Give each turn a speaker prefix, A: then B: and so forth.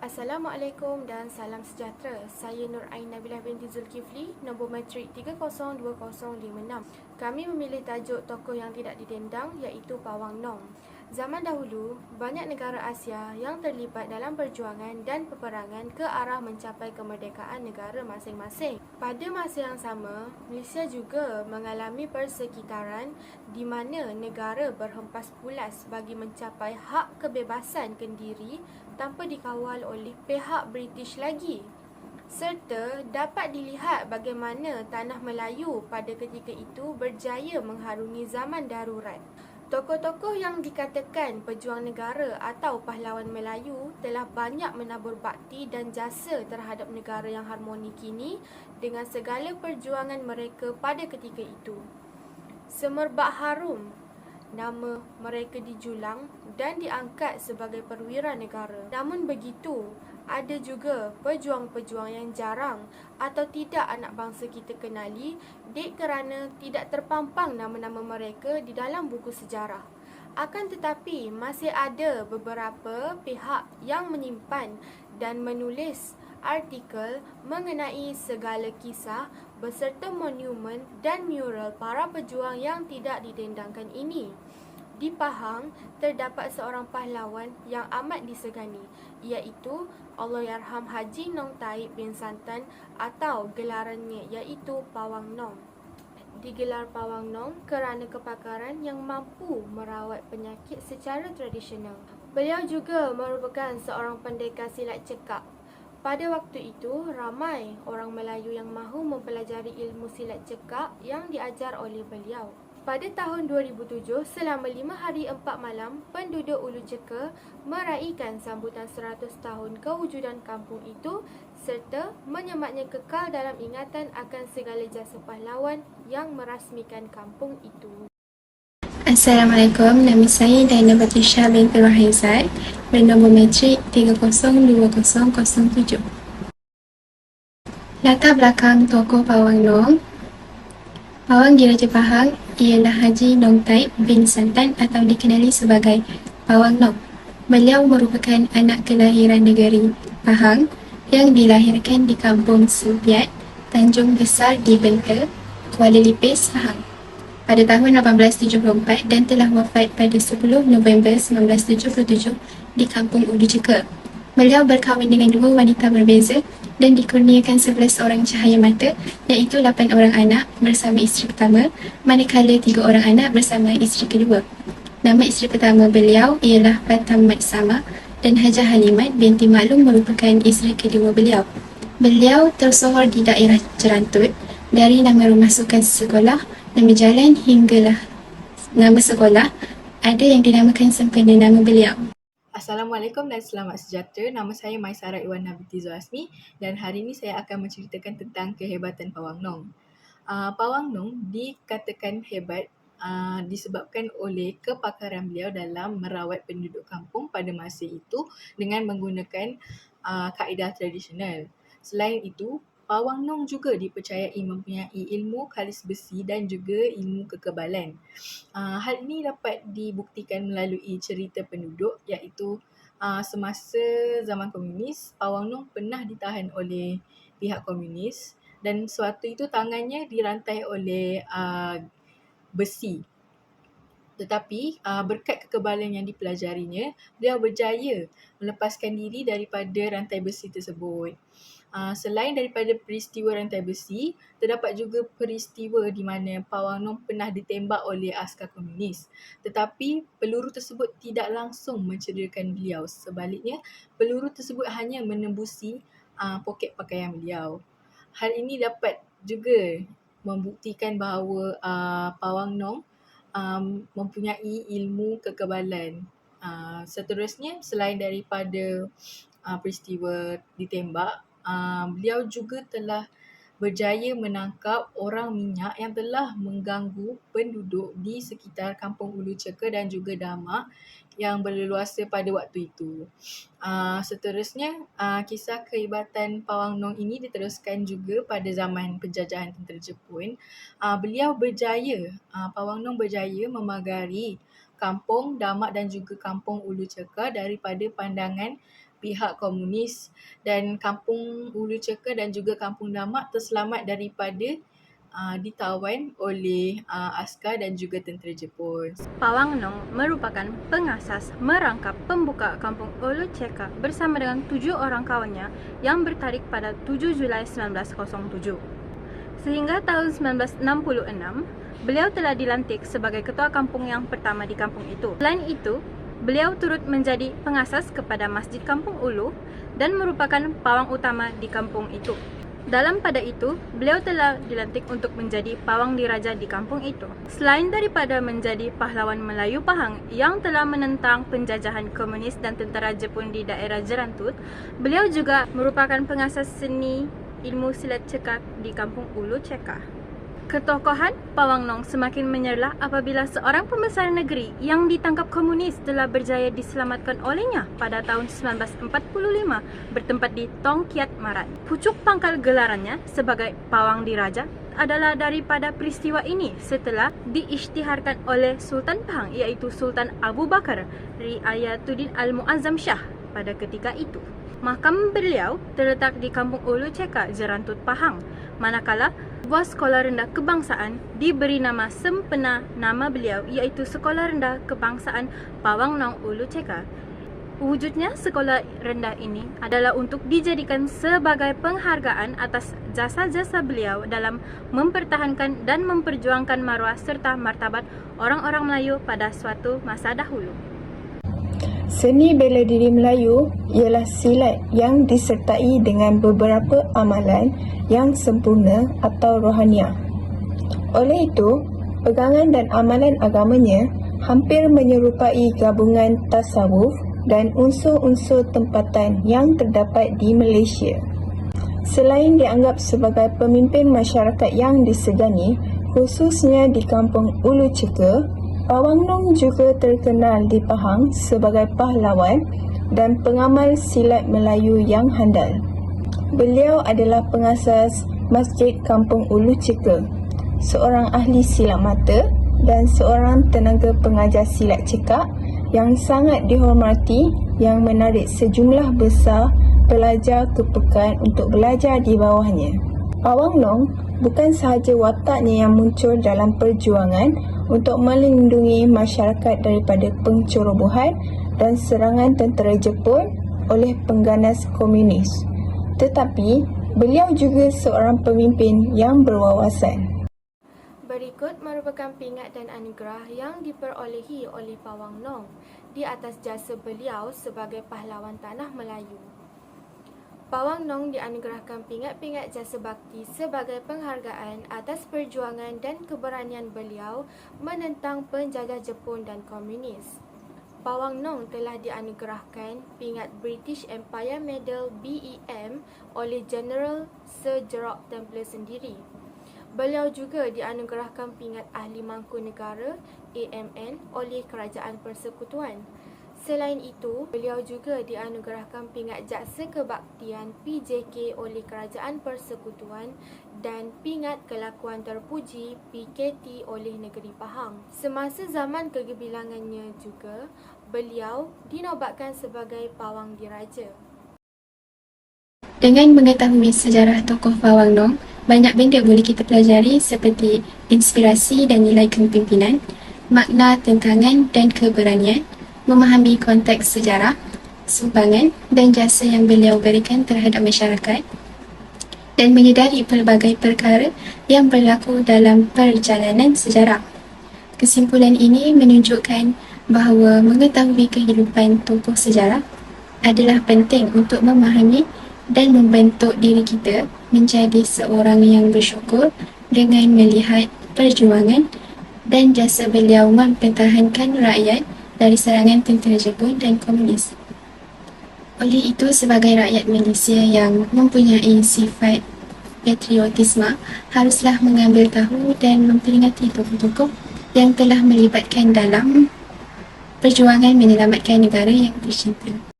A: Assalamualaikum dan salam sejahtera. Saya Nur Ain Nabilah binti Zulkifli, nombor matrik 302056. Kami memilih tajuk tokoh yang tidak didendang iaitu Pawang Nong. Zaman dahulu, banyak negara Asia yang terlibat dalam perjuangan dan peperangan ke arah mencapai kemerdekaan negara masing-masing. Pada masa yang sama, Malaysia juga mengalami persekitaran di mana negara berhempas pulas bagi mencapai hak kebebasan kendiri tanpa dikawal oleh pihak British lagi. Serta dapat dilihat bagaimana tanah Melayu pada ketika itu berjaya mengharungi zaman darurat. Tokoh-tokoh yang dikatakan pejuang negara atau pahlawan Melayu telah banyak menabur bakti dan jasa terhadap negara yang harmoni kini dengan segala perjuangan mereka pada ketika itu. Semerbak harum nama mereka dijulang dan diangkat sebagai perwira negara. Namun begitu, ada juga pejuang-pejuang yang jarang atau tidak anak bangsa kita kenali dek kerana tidak terpampang nama-nama mereka di dalam buku sejarah. Akan tetapi, masih ada beberapa pihak yang menyimpan dan menulis artikel mengenai segala kisah beserta monumen dan mural para pejuang yang tidak didendangkan ini. Di Pahang, terdapat seorang pahlawan yang amat disegani, iaitu Allahyarham Haji Nong Taib bin Santan atau gelarannya iaitu Pawang Nong. Digelar Pawang Nong kerana kepakaran yang mampu merawat penyakit secara tradisional. Beliau juga merupakan seorang pendekar silat cekak. Pada waktu itu, ramai orang Melayu yang mahu mempelajari ilmu silat cekak yang diajar oleh beliau. Pada tahun 2007, selama 5 hari 4 malam, penduduk Ulu Jeka meraihkan sambutan 100 tahun kewujudan kampung itu serta menyematnya kekal dalam ingatan akan segala jasa pahlawan yang merasmikan kampung itu.
B: Assalamualaikum, nama saya Daina Batisha binti Rahizat, bernombor matrik 302007. Latar belakang tokoh Pawang Nong. Pawang di Raja Pahang ialah Haji Nong Taib bin Santan atau dikenali sebagai Pawang Nong. Beliau merupakan anak kelahiran negeri Pahang yang dilahirkan di kampung Subiat, Tanjung Besar di Benta, Kuala Lipis, Pahang pada tahun 1874 dan telah wafat pada 10 November 1977 di kampung Ulu Jeka. Beliau berkahwin dengan 2 wanita berbeza dan dikurniakan 11 orang cahaya mata, iaitu 8 orang anak bersama isteri pertama, manakala 3 orang anak bersama isteri kedua. Nama isteri pertama beliau ialah Batam Mat Sama dan Hajah Halimat binti Maklum merupakan isteri kedua beliau. Beliau tersohor di daerah Jerantut dari nama rumah sukan sekolah, nama jalan hinggalah nama sekolah ada yang dinamakan sempena nama beliau.
C: Assalamualaikum dan selamat sejahtera. Nama saya Maisara Iwana binti Zuhasmi dan hari ini saya akan menceritakan tentang kehebatan Pawang Nong. Pawang Nong dikatakan hebat disebabkan oleh kepakaran beliau dalam merawat penduduk kampung pada masa itu dengan menggunakan kaedah tradisional. Selain itu, Pawang Nong juga dipercayai mempunyai ilmu kalis besi dan juga ilmu kekebalan. Hal ini dapat dibuktikan melalui cerita penduduk iaitu semasa zaman komunis, Pawang Nong pernah ditahan oleh pihak komunis dan sewaktu itu tangannya dirantai oleh besi. Tetapi berkat kekebalan yang dipelajarinya, beliau berjaya melepaskan diri daripada rantai besi tersebut. Selain daripada peristiwa rantai besi, terdapat juga peristiwa di mana Pawang Nong pernah ditembak oleh askar komunis. Tetapi peluru tersebut tidak langsung mencederakan beliau. Sebaliknya, peluru tersebut hanya menembusi poket pakaian beliau. Hal ini dapat juga membuktikan bahawa Pawang Nong mempunyai ilmu kekebalan. Seterusnya, selain daripada peristiwa ditembak, beliau juga telah berjaya menangkap orang minyak yang telah mengganggu penduduk di sekitar Kampung Ulu Ceka dan juga Damak yang berleluasa pada waktu itu. Seterusnya, kisah kehebatan Pawang Nong ini diteruskan juga pada zaman penjajahan tentera Jepun. Beliau berjaya, Pawang Nong berjaya memagari Kampung Damak dan juga Kampung Ulu Ceka daripada pandangan pihak komunis, dan Kampung Ulu Ceka dan juga Kampung Damak terselamat daripada ditawan oleh askar dan juga tentera Jepun.
D: Pawang Nong merupakan pengasas merangkap pembuka Kampung Ulu Ceka bersama dengan 7 orang kawannya yang bertarik pada 7 Julai 1907. Sehingga tahun 1966, beliau telah dilantik sebagai ketua kampung yang pertama di kampung itu. Selain itu, beliau turut menjadi pengasas kepada Masjid Kampung Ulu dan merupakan pawang utama di kampung itu. Dalam pada itu, beliau telah dilantik untuk menjadi pawang diraja di kampung itu. Selain daripada menjadi pahlawan Melayu Pahang yang telah menentang penjajahan komunis dan tentera Jepun di daerah Jerantut, beliau juga merupakan pengasas seni ilmu silat cekak di kampung Ulu Ceka. Ketokohan Pawang Nong semakin menyerlah apabila seorang pembesar negeri yang ditangkap komunis telah berjaya diselamatkan olehnya pada tahun 1945 bertempat di Tong Kiat Marat. Pucuk pangkal gelarannya sebagai Pawang Diraja adalah daripada peristiwa ini setelah diisytiharkan oleh Sultan Pahang, iaitu Sultan Abu Bakar Riayatuddin Al-Muazzam Shah pada ketika itu. Makam beliau terletak di Kampung Ulu Ceka, Jerantut, Pahang, manakala sebuah sekolah rendah kebangsaan diberi nama sempena nama beliau, iaitu Sekolah Rendah Kebangsaan Pawang Nong Ulu Ceka. Wujudnya sekolah rendah ini adalah untuk dijadikan sebagai penghargaan atas jasa-jasa beliau dalam mempertahankan dan memperjuangkan maruah serta martabat orang-orang Melayu pada suatu masa dahulu.
E: Seni bela diri Melayu ialah silat yang disertai dengan beberapa amalan yang sempurna atau rohaniah. Oleh itu, pegangan dan amalan agamanya hampir menyerupai gabungan tasawuf dan unsur-unsur tempatan yang terdapat di Malaysia. Selain dianggap sebagai pemimpin masyarakat yang disegani, khususnya di Kampung Ulu Ceka, Pawang Nong juga terkenal di Pahang sebagai pahlawan dan pengamal silat Melayu yang handal. Beliau adalah pengasas Masjid Kampung Ulu Ceka, seorang ahli silat mata dan seorang tenaga pengajar silat cekak yang sangat dihormati, yang menarik sejumlah besar pelajar ke pekan untuk belajar di bawahnya. Pawang Nong bukan sahaja wataknya yang muncul dalam perjuangan untuk melindungi masyarakat daripada pencerobohan dan serangan tentera Jepun oleh pengganas komunis, tetapi beliau juga seorang pemimpin yang berwawasan.
A: Berikut merupakan pingat dan anugerah yang diperolehi oleh Pawang Nong di atas jasa beliau sebagai pahlawan tanah Melayu. Pawang Nong dianugerahkan pingat-pingat jasa bakti sebagai penghargaan atas perjuangan dan keberanian beliau menentang penjajah Jepun dan komunis. Pawang Nong telah dianugerahkan pingat British Empire Medal BEM oleh General Sir Gerald Templer sendiri. Beliau juga dianugerahkan pingat Ahli Mangku Negara AMN oleh Kerajaan Persekutuan. Selain itu, beliau juga dianugerahkan pingat Jaksa Kebaktian PJK oleh Kerajaan Persekutuan dan pingat Kelakuan Terpuji PKT oleh Negeri Pahang. Semasa zaman kegebilangannya juga, beliau dinobatkan sebagai Pawang Diraja.
B: Dengan mengetahui sejarah tokoh Pawang Nong, banyak benda boleh kita pelajari seperti inspirasi dan nilai kepimpinan, makna tentangan dan keberanian, memahami konteks sejarah, sumbangan dan jasa yang beliau berikan terhadap masyarakat, dan menyedari pelbagai perkara yang berlaku dalam perjalanan sejarah. Kesimpulan ini menunjukkan bahawa mengetahui kehidupan tokoh sejarah adalah penting untuk memahami dan membentuk diri kita menjadi seorang yang bersyukur dengan melihat perjuangan dan jasa beliau mempertahankan rakyat dari serangan tentera Jepun dan komunis. Oleh itu, sebagai rakyat Malaysia yang mempunyai sifat patriotisme haruslah mengambil tahu dan memperingati tokoh-tokoh yang telah melibatkan dalam perjuangan menyelamatkan negara yang tercinta.